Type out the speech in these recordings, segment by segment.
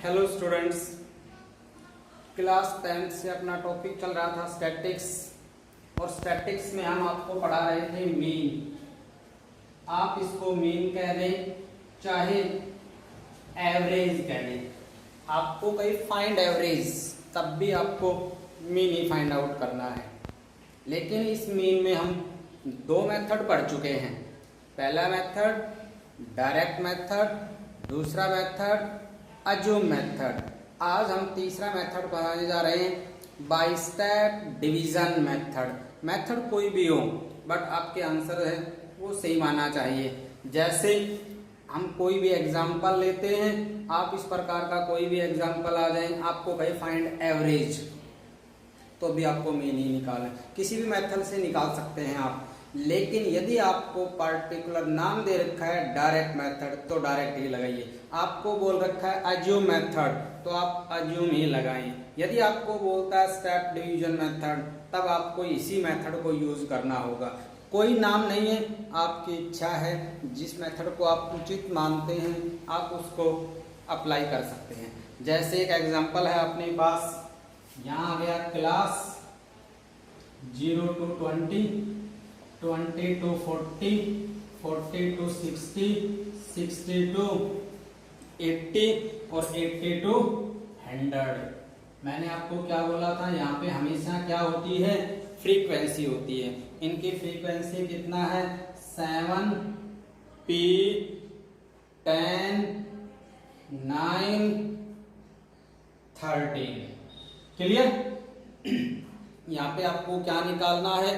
Hello students, class 10th से अपना topic चल रहा था स्टैटिक्स। और स्टैटिक्स में हम आपको पढ़ा रहे थे मीन। आप इसको मीन कह दें चाहे एवरेज कह दें, आपको कहीं फाइंड एवरेज, तब भी आपको मीन ही फाइंड आउट करना है। लेकिन इस मीन में हम दो मेथड पढ़ चुके हैं। पहला मेथड डायरेक्ट मेथड, दूसरा मेथड अज्यूम मेथड। आज हम तीसरा मेथड पढ़ाने जा रहे हैं bye step division method. Method कोई भी हो बट आपके आंसर है वो सही मानना चाहिए। जैसे हम कोई भी एग्जाम्पल लेते हैं, आप इस प्रकार का कोई भी एग्जाम्पल आ जाए, आपको कहीं फाइंड एवरेज, तो भी आपको मीन ही निकालना है। किसी भी मेथड से निकाल सकते हैं आप। लेकिन यदि आपको पर्टिकुलर नाम दे रखा है डायरेक्ट मेथड, तो डायरेक्ट ही लगाइए। आपको बोल रखा है अज्यूम मेथड, तो आप अज्यूम ही लगाएं। यदि आपको बोलता है स्टेप डिवीजन मेथड, तब आपको इसी मेथड को यूज करना होगा। कोई नाम नहीं है, आपकी इच्छा है, जिस मेथड को आप उचित मानते हैं आप उसको अप्लाई कर सकते हैं। जैसे एक एग्जांपल है अपने पास, यहाँ आ गया class 0 to 20, 20 to 40, 40 to 60, 60 to 80 और 80 to 100। मैंने आपको क्या बोला था, यहाँ पे हमेशा क्या होती है, फ्रीक्वेंसी होती है। इनकी फ्रीक्वेंसी कितना है, 7 P 10 9 13। क्लियर? यहाँ पे आपको क्या निकालना है,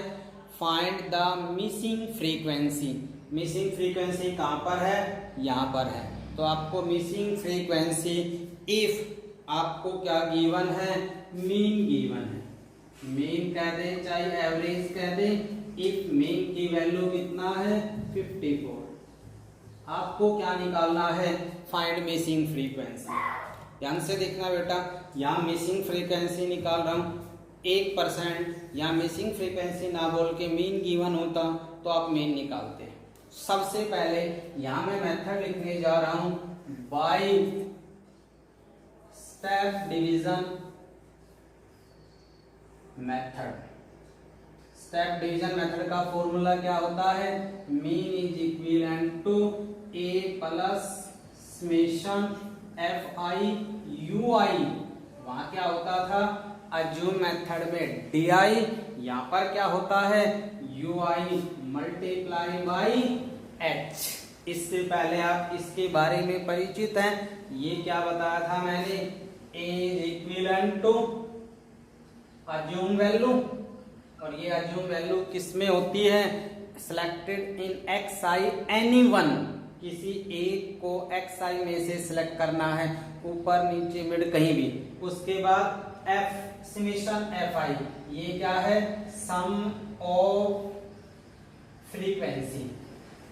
find the missing frequency. Missing frequency कहाँ पर है, यहाँ पर है। तो आपको मिसिंग फ्रीक्वेंसी, इफ आपको क्या गिवन है, मीन गिवन है। मीन कह दें चाहे एवरेज कह दें, इफ मीन की वैल्यू कितना है 54, आपको क्या निकालना है, फाइंड मिसिंग फ्रीक्वेंसी। ध्यान से देखना बेटा, यहाँ मिसिंग फ्रीक्वेंसी निकाल रहा हूँ 1%, या मिसिंग फ्रीक्वेंसी ना बोल के मीन गिवन होता तो आप मीन निकालते। सबसे पहले यहाँ मैं मेथड लिखने जा रहा हूं by step division method. Step division method का फॉर्मूला क्या होता है, mean is equivalent to A plus summation F I U I. वहां क्या होता था, अज्यूम मेथड में डी आई, यहाँ पर क्या होता है, U I multiply by H. इससे पहले आप इसके बारे में परिचित हैं। ये क्या बताया था मैंने, A is equivalent to assume value, और ये अज्यूम वैल्यू किस में होती है, selected in X I any one. किसी एक को एक्स आई में से सिलेक्ट करना है, ऊपर नीचे मिड कहीं भी। उसके बाद एफ समेशन एफ आई, ये क्या है, सम ऑफ फ्रीक्वेंसी।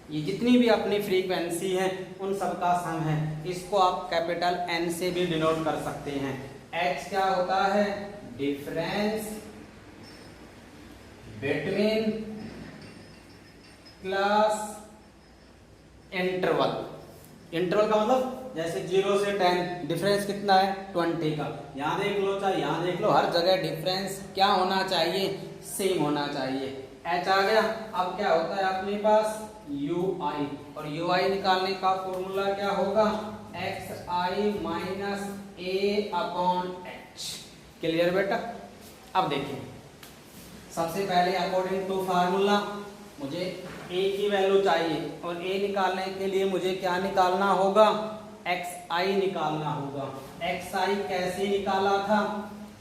ये जितनी भी अपनी फ्रीक्वेंसी है उन सब का सम है। इसको आप कैपिटल एन से भी डिनोट कर सकते हैं। एच क्या होता है, difference between class interval. Interval का मतलब जैसे 0 से 10, डिफरेंस कितना है 20 का। यहाँ देख लो चाहे यहाँ देख लो, हर जगह डिफरेंस क्या होना चाहिए, सेम होना चाहिए। एच आ गया। अब क्या होता है अपने पास, यू आई, और यू आई निकालने का फॉर्मूला क्या होगा, एक्स आई माइनस ए अपॉन एच। क्लियर बेटा? अब देखिए, सबसे पहले अकॉर्डिंग टू फार्मूला मुझे ए की वैल्यू चाहिए, और ए निकालने के लिए मुझे क्या निकालना होगा, एक्स आई निकालना होगा। एक्स आई कैसे निकाला था,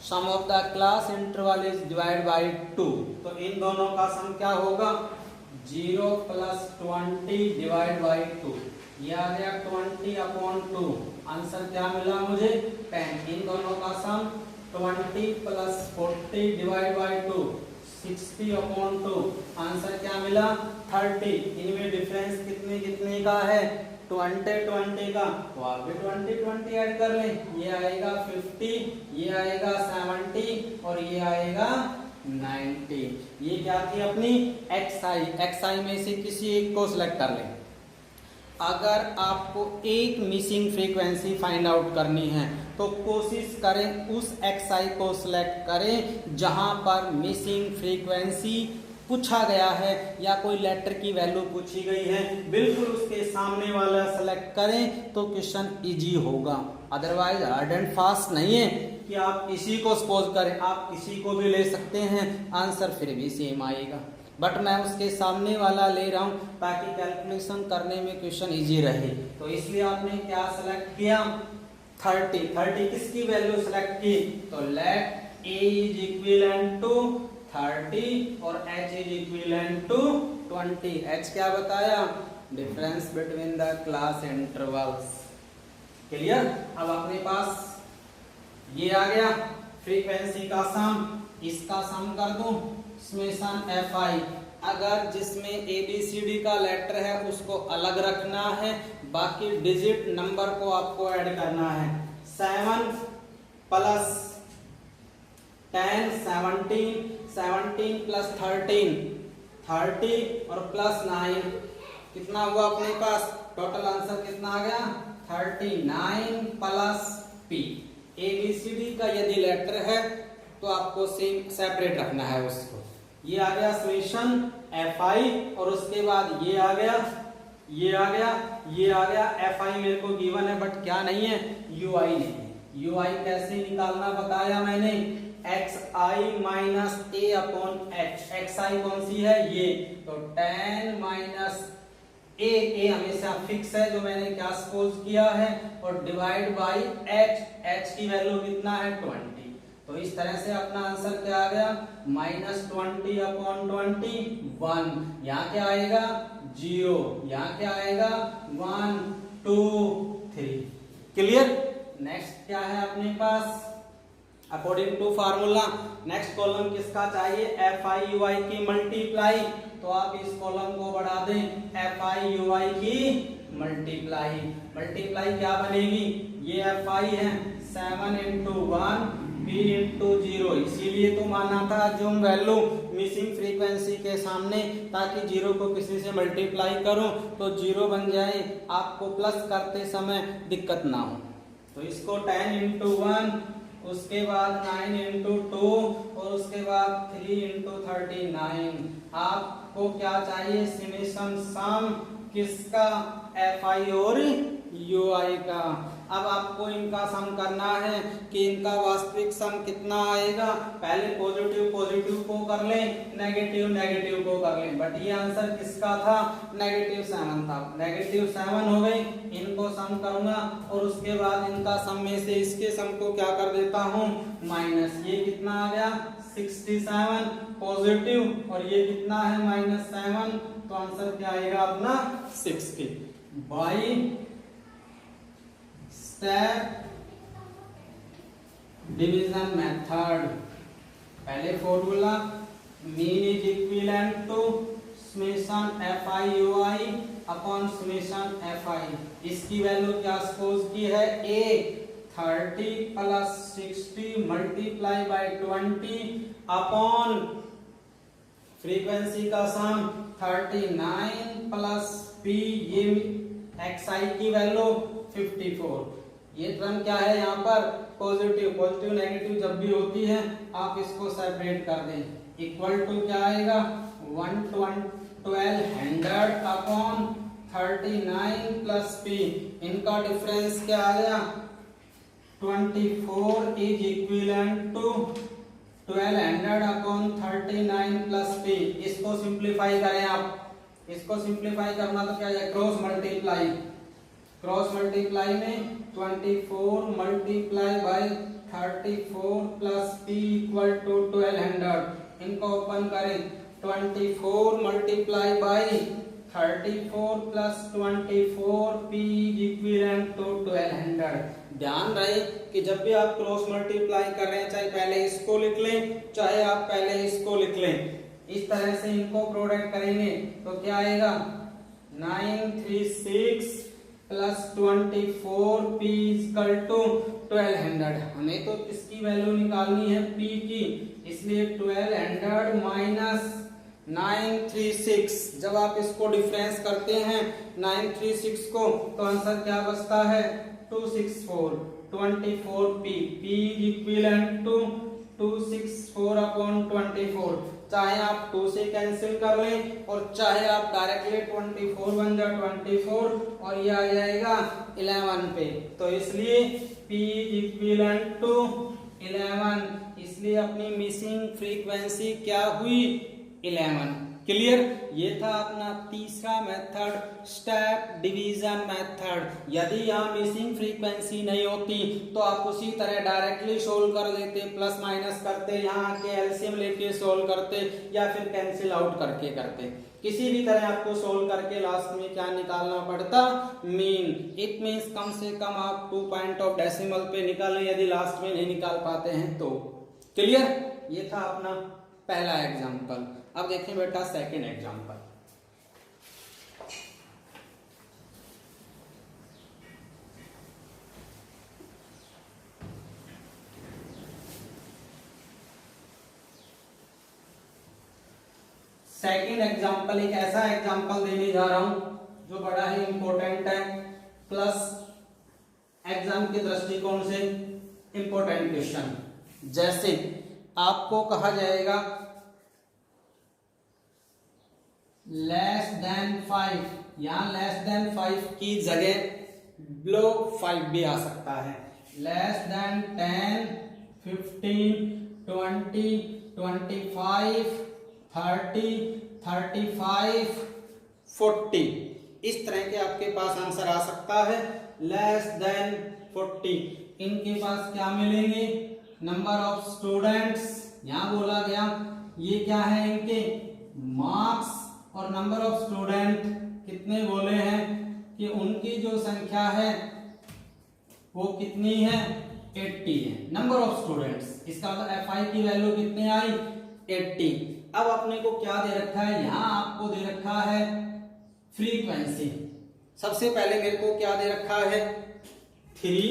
sum of the class interval is divide by 2। तो इन दोनों का सम क्या होगा, 0 प्लस 20 डिवाइड बाई 2। ये आ गया 20 अपॉन 2। आंसर क्या मिला मुझे, 10। इन दोनों का सम 20 plus 40 divide by 2, 60 upon 2। Answer क्या मिला, 30। इनमें डिफरेंस कितने कितने का है, 20 का, तो आप भी 20 ऐड कर लें। ये आएगा 50, ये आएगा 70 और ये आएगा 90। ये क्या थी अपनी एक्स आई। एक्स आई में से किसी एक को सिलेक्ट कर लें। अगर आपको एक मिसिंग फ्रीक्वेंसी फाइंड आउट करनी है तो कोशिश करें उस xi को सिलेक्ट करें जहां पर मिसिंग फ्रीक्वेंसी पूछा गया है या कोई लेटर की वैल्यू पूछी गई है, बिल्कुल उसके सामने वाला सेलेक्ट करें तो क्वेश्चन इजी होगा। अदरवाइज हार्ड एंड फास्ट नहीं है कि आप किसी को सपोज करें, आप किसी को भी ले सकते हैं, आंसर फिर भी सेम आएगा। बट मैं उसके सामने वाला ले रहा हूं ताकि कैलकुलेशन करने में क्वेश्चन इजी रहे। तो इसलिए आपने क्या सेलेक्ट किया, 30 किसकी वैल्यू सेलेक्ट की, तो let a is equivalent to 30 और h is equivalent to 20। h क्या बताया, difference between the class intervals. Clear. अब अपने पास ये आ गया फ्रीक्वेंसी का सम, इसका सम कर दूं समेशन fi। अगर जिसमें ABCD का लेटर है उसको अलग रखना है, बाकी डिजिट नंबर को आपको ऐड करना है। 7 प्लस 10 17 प्लस 13 30 और प्लस 9 कितना हुआ अपने पास, टोटल आंसर कितना आ गया 39 प्लस p। ABCD का यदि लेटर है तो आपको सेम सेपरेट रखना है उसको। ये आ गया समेशन fi और उसके बाद ये आ गया fi मेरे को गिवन है बट क्या नहीं है, ui नहीं है। ui कैसे निकालना बताया मैंने, xi minus a upon h। xi कौन सी है, ये, तो 10 माइनस a हमेशा फिक्स है जो मैंने क्या सपोज किया है, और डिवाइड बाई h की वैल्यू कितना है 20। तो इस तरह से अपना आंसर क्या आ गया, -20 अपॉन 21। यहाँ क्या आएगा 0, यहाँ क्या आएगा 1 2 3। क्लियर। नेक्स्ट क्या है अपने पास, according to formula next column किसका चाहिए, FI UI की मल्टीप्लाई। तो आप इस कॉलम को बढ़ा दें, FI UI की मल्टीप्लाई क्या बनेगी, ये FI है 7 into 1 b into 0। इसीलिए तो माना था जूम वैल्यू मिसिंग फ्रीक्वेंसी के सामने, ताकि 0 को किसी से मल्टीप्लाई करो तो 0 बन जाए, आपको प्लस करते समय दिक्कत ना हो। तो इसको 10 into 1, उसके बाद 9 into 2 और उसके बाद 3 into 39। आपको क्या चाहिए, समेशन सम किसका, FI और UI का। अब आपको इनका सम करना है कि इनका वास्तविक सम कितना आएगा। पहले पॉजिटिव को कर लें, नेगेटिव को कर लें, बट ये आंसर किसका था, -7 था। -7 हो गए, इनको सम करूंगा और उसके बाद इनका सम में से इसके सम को क्या कर देता हूं माइनस। ये कितना आ गया 67 पॉजिटिव और ये कितना है -7, तो आंसर क्या आएगा अपना 60। बाई स्टेप डिवीजन मेथड, पहले formula mean is equivalent to summation FI UI upon summation FI। इसकी वैल्यू क्या सपोज की है, a 30 plus 60 multiply by 20 upon frequency का सम 39 प्लस p, ये xi की वैल्यू 54। ये टर्म क्या है यहाँ पर, पॉजिटिव नेगेटिव जब भी होती है आप इसको सेपरेट कर दें, इक्वल टू क्या आएगा 1200 अपॉन 39 प्लस p। इनका डिफरेंस क्या आ गया 24 is equivalent to 1200 upon 39 plus p। इसको सिंप्लीफाई करें आप, इसको सिंप्लीफाई करना तो क्या है, क्रॉस मल्टीप्लाई में 24 multiply by 34 plus p equal to 1200। इनको ओपन करें, 24 multiply by 34 plus 24 p equivalent to 1200। ध्यान रहे कि जब भी आप क्रॉस मल्टीप्लाई कर रहे हैं, चाहे पहले इसको लिख लें चाहे आप पहले इसको लिख लें, इस तरह से इनको प्रोडक्ट करेंगे तो क्या आएगा 936 प्लस 24 p इक्वल टू 1200। हमें तो किसकी वैल्यू निकालनी है p की, इसलिए 1200 माइनस 936। जब आप इसको डिफरेंस करते हैं 936 को तो आंसर क्या बचता है 264 24p। p equivalent to 264 upon 24। चाहे आप 2 से कैंसिल कर लें और चाहे आप डायरेक्टली 24 बन जाए 24 और ये आ जाएगा 11 पे। तो इसलिए p इक्विवेलेंट टू 11, इसलिए अपनी मिसिंग फ्रीक्वेंसी क्या हुई 11। क्लियर। ये था अपना तीसरा मेथड स्टेप डिवीजन मेथड। यदि यहाँ मिसिंग फ्रीक्वेंसी नहीं होती तो आप उसी तरह डायरेक्टली सोल्व कर लेते, प्लस माइनस करते, यहाँ के एलसीएम लेके सोल्व करते या फिर कैंसिल आउट करके करते। किसी भी तरह आपको सोल्व करके लास्ट में क्या निकालना पड़ता मीन। इट मीन्स कम से कम आप 2 पॉइंट ऑफ डेसिमल पे निकालें यदि लास्ट में नहीं निकाल पाते हैं तो। क्लियर। ये था अपना पहला एग्जाम्पल। अब देखें बेटा सेकंड एग्जाम्पल। सेकंड एग्जाम्पल एक ऐसा एग्जाम्पल देने जा रहा हूं जो बड़ा ही इंपॉर्टेंट है, प्लस एग्जाम के दृष्टिकोण से इंपॉर्टेंट क्वेश्चन। जैसे आपको कहा जाएगा लेस देन 5, यहां लेस देन 5 की जगह बिलो 5 भी आ सकता है। लेस देन 10, 15, 20, 25, 30, 35, 40 इस तरह के आपके पास आंसर आ सकता है। लेस देन 40 इनके पास क्या मिलेंगे नंबर ऑफ स्टूडेंट्स। यहां बोला गया ये क्या है इनके मार्क्स और नंबर ऑफ स्टूडेंट कितने बोले हैं कि उनकी जो संख्या है वो कितनी है 80 है नंबर ऑफ स्टूडेंट्स। इसका मतलब fi की वैल्यू कितनी आई 80। अब अपने को क्या दे रखा है यहां आपको दे रखा है फ्रीक्वेंसी। सबसे पहले मेरे को क्या दे रखा है 3,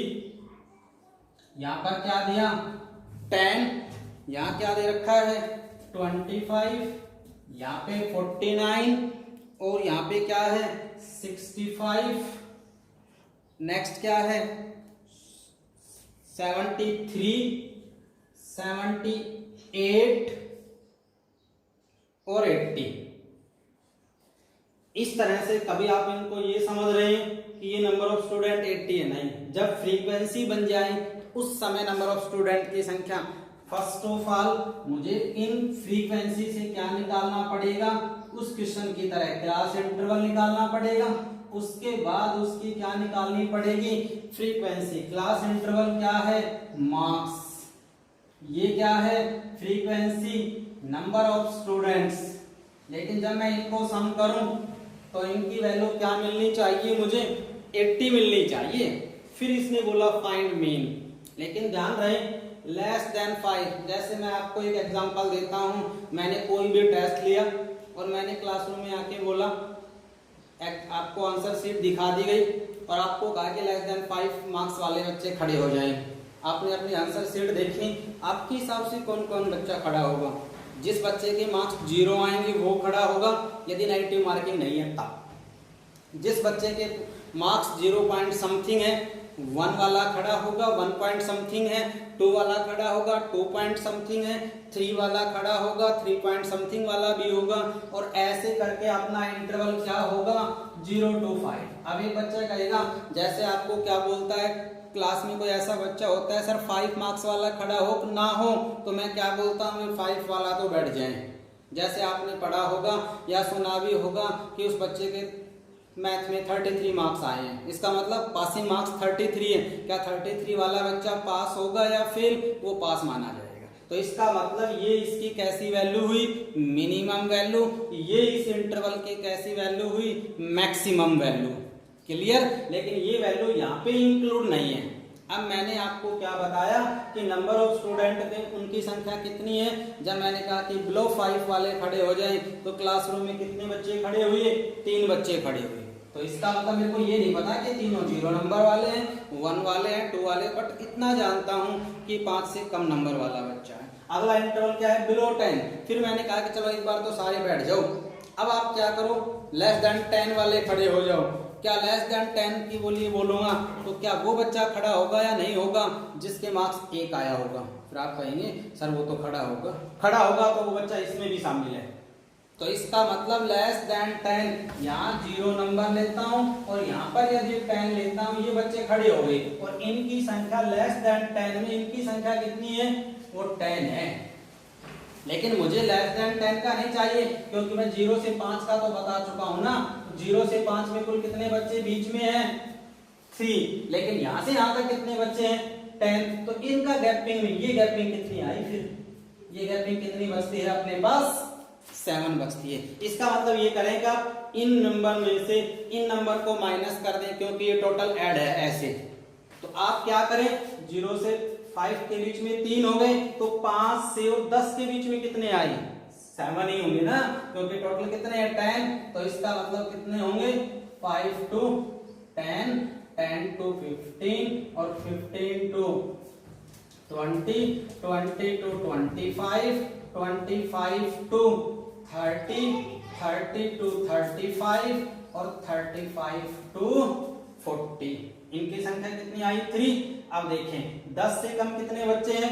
यहां पर क्या दिया 10, यहां क्या दे रखा है 25, यहाँ पे 49 और यहाँ पे क्या है 65। नेक्स्ट क्या है 73, 78 और 80। इस तरह से कभी आप इनको ये समझ रहे हैं कि ये नंबर ऑफ स्टूडेंट 80 है, नहीं। जब फ्रीक्वेंसी बन जाए उस समय नंबर ऑफ स्टूडेंट की संख्या। फर्स्ट ऑफ ऑल मुझे इन फ्रीक्वेंसी से क्या निकालना पड़ेगा उस क्वेश्चन की तरह क्लास इंटरवल निकालना पड़ेगा। उसके बाद उसकी क्या निकालनी पड़ेगी फ्रीक्वेंसी। क्लास इंटरवल क्या है मार्क्स, ये क्या है फ्रीक्वेंसी नंबर ऑफ स्टूडेंट्स। लेकिन जब मैं इनको सम करूं तो इनकी वैल्यू क्या मिलनी चाहिए मुझे 80 मिलनी चाहिए। फिर इसने बोला फाइंड मीन, लेकिन ध्यान रहे लेस देन 5। जैसे मैं आपको एक एग्जांपल देता हूं, मैंने कोई भी टेस्ट लिया और मैंने क्लासरूम में आके बोला आपको आंसर शीट दिखा दी गई और आपको कहा कि लेस देन 5 मार्क्स वाले बच्चे खड़े हो जाएं। आपने अपनी आंसर शीट देखी, आपके हिसाब से कौन कौन बच्चा खड़ा होगा। जिस बच्चे के मार्क्स 0 आएंगे वो खड़ा होगा यदि नेगेटिव मार्किंग नहीं है तब। जिस बच्चे के मार्क्स 0 पॉइंट समथिंग है 1 वाला खड़ा होगा, 1 पॉइंट समथिंग है 2 वाला खड़ा होगा, 2 पॉइंट समथिंग है 3 वाला खड़ा होगा, 3 पॉइंट समथिंग वाला भी होगा। और ऐसे करके अपना इंटरवल क्या होगा 0 to 5। अब एक बच्चा कहेगा, जैसे आपको क्या बोलता है क्लास में कोई ऐसा बच्चा होता है सर 5 मार्क्स वाला खड़ा हो ना हो तो मैं क्या बोलता हूँ 5 वाला तो बैठ जाए। जैसे आपने पढ़ा होगा या सुना भी होगा कि उस बच्चे के मैथ में 33 मार्क्स आए हैं, इसका मतलब पासिंग मार्क्स 33 है। क्या 33 वाला बच्चा पास होगा या फेल, वो पास माना जाएगा। तो इसका मतलब ये इसकी कैसी वैल्यू हुई मिनिमम वैल्यू, ये इस इंटरवल की कैसी वैल्यू हुई मैक्सिमम वैल्यू। क्लियर। लेकिन ये वैल्यू यहाँ पे इंक्लूड नहीं है। अब मैंने आपको क्या बताया कि नंबर ऑफ स्टूडेंट थे उनकी संख्या कितनी है। जब मैंने कहा कि बिलो 5 वाले खड़े हो जाएं तो क्लासरूम में कितने बच्चे खड़े हुए 3 बच्चे खड़े हुए। तो इसका मतलब मेरे को ये नहीं पता कि तीनों 0 नंबर वाले हैं 1 वाले हैं 2 वाले, बट इतना जानता हूं कि 5 से कम नंबर वाला बच्चा है। अगला इंटरवल क्या है, बिलो 10। फिर मैंने कहा कि चलो एक बार तो सारे बैठ जाओ। अब आप क्या करो, लेस देन 10 वाले खड़े हो जाओ। क्या लेस देन 10 की बोलिए बोलूंगा तो क्या वो बच्चा खड़ा होगा या नहीं होगा जिसके मार्क्स 1 आया होगा? फिर आप कहेंगे सर वो तो खड़ा होगा, खड़ा होगा तो वो बच्चा इसमें भी शामिल है। तो इसका मतलब लेस देन 10, यहाँ 0 नंबर लेता हूँ और यहाँ पर यदि 10 लेता हूँ, ये बच्चे खड़े हो गए और इनकी संख्या लेस देन 10 में इनकी संख्या कितनी है, वो 10 है। लेकिन मुझे लेस देन 10 का नहीं चाहिए क्योंकि मैं 0 से 5 का तो बता चुका हूं ना। 0 से 5 में कुल कितने बच्चे बीच में हैं, 3। लेकिन यहां से यहां तक कितने बच्चे हैं, 10। तो इनका गैपिंग में ये गैपिंग कितनी आई, फिर ये गैपिंग कितनी बचती है अपने पास, 7 बचती है। इसका मतलब ये करें कि आप इन नंबर में से इन नंबर को माइनस कर दें क्योंकि ये टोटल ऐड है ऐसे। तो आप क्या करें, 0 से 5 के बीच में 3 हो गए तो 5 से और 10 के बीच में कितने आए, 7 ही होंगे ना, क्योंकि टोटल कितने हैं 10। तो इसका मतलब कितने होंगे, 5 to 10, 10 to 15 और 15 to 20, 20 to 25, 25 to 30, 30 to 35 और 35 to 40। इनकी संख्या कितनी आई, 3। अब देखें 10 से कम कितने बच्चे हैं,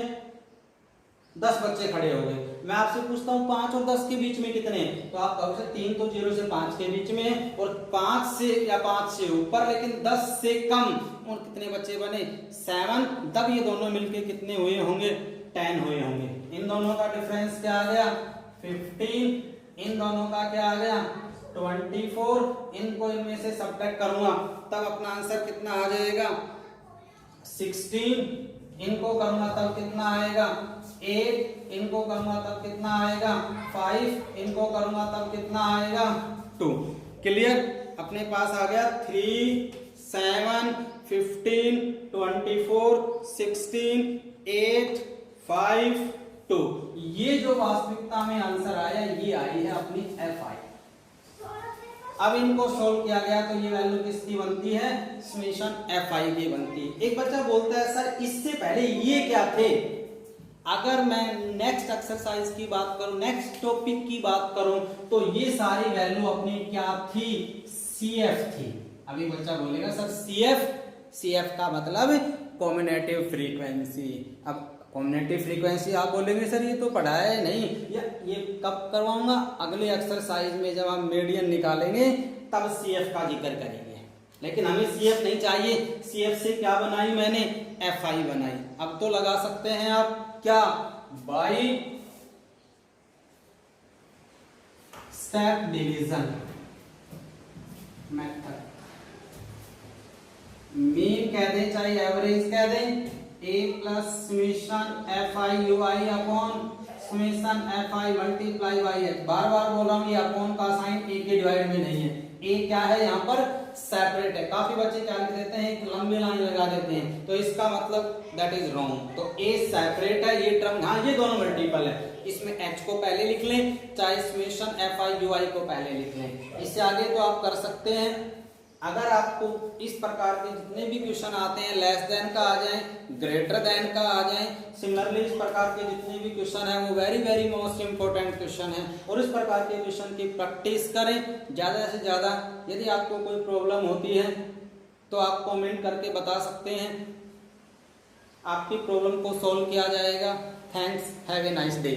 10 बच्चे खड़े हो गए। मैं आपसे पूछता हूँ 5 और 10 के बीच में कितने हैं, तो आप कहोगे 3 तो 0 से 5 के बीच में है और 5 से या 5 से ऊपर, लेकिन 10 से कम और कितने बच्चे बने, 7। तब ये दोनों मिलके कितने हुए होंगे, 10 हुए होंगे। इन दोनों का डिफरेंस क्या आ गया, 15। इन दोनों का क्या आ गया, 24। इनको इनमें से सब्ट्रैक्ट करूंगा तब अपना आंसर कितना आ जाएगा, 16। इनको करूंगा तब कितना आएगा, 8। इनको करूंगा तब कितना आएगा, 5। इनको करूंगा तब कितना आएगा, 2। क्लियर, अपने पास आ गया 3, 7, 15, 24, 16, 8, 5, 2। ये जो वास्तविकता में आंसर आया ये आई है अपनी FI। अब इनको सोल्व किया गया तो ये वैल्यू किसकी बनती है, समेशन FI की बनती है। एक बच्चा बोलता है सर इससे पहले ये क्या थे। अगर मैं नेक्स्ट एक्सरसाइज की बात करूं, नेक्स्ट टॉपिक की बात करूं, तो ये सारी वैल्यू अपनी क्या थी, CF थी। अभी बच्चा बोलेगा सर CF का मतलब कॉम्बिनेटिव फ्रीक्वेंसी। अब कॉम्बिनेटिव फ्रीक्वेंसी आप बोलेंगे सर ये तो पढ़ा है नहीं, या ये कब करवाऊंगा, अगले एक्सरसाइज में जब आप मीडियन निकालेंगे तब CF का जिक्र करेंगे। लेकिन हमें CF नहीं चाहिए, CF से क्या बनाई मैंने, FI बनाई। अब तो लगा सकते हैं आप क्या, by step division method. Mean कह दें चाहे एवरेज कह दें, A plus summation FI UI upon summation FI multiply by H। बार बार बोला हूं ये अपॉन का साइन A के डिवाइड में नहीं है। A क्या है यहाँ पर, सेपरेट है। काफी बच्चे क्या लिख देते हैं, एक लंबी लाइन लगा देते हैं, तो इसका मतलब दैट इज रॉन्ग। तो A सेपरेट है, ये टर्म, हाँ ये दोनों मल्टीपल है। इसमें H को पहले लिख लें, चाहे समेशन FI UI को पहले लिख लें। इससे आगे तो आप कर सकते हैं। अगर आपको इस प्रकार के जितने भी क्वेश्चन आते हैं, लेस देन का आ जाए, ग्रेटर देन का आ जाए, सिमिलरली इस प्रकार के जितने भी क्वेश्चन है वो very very most important question है। और इस प्रकार के क्वेश्चन की प्रैक्टिस करें ज्यादा से ज्यादा। यदि आपको कोई प्रॉब्लम होती है तो आप कमेंट करके बता सकते हैं, आपकी प्रॉब्लम को सॉल्व किया जाएगा। Thanks, have a nice day.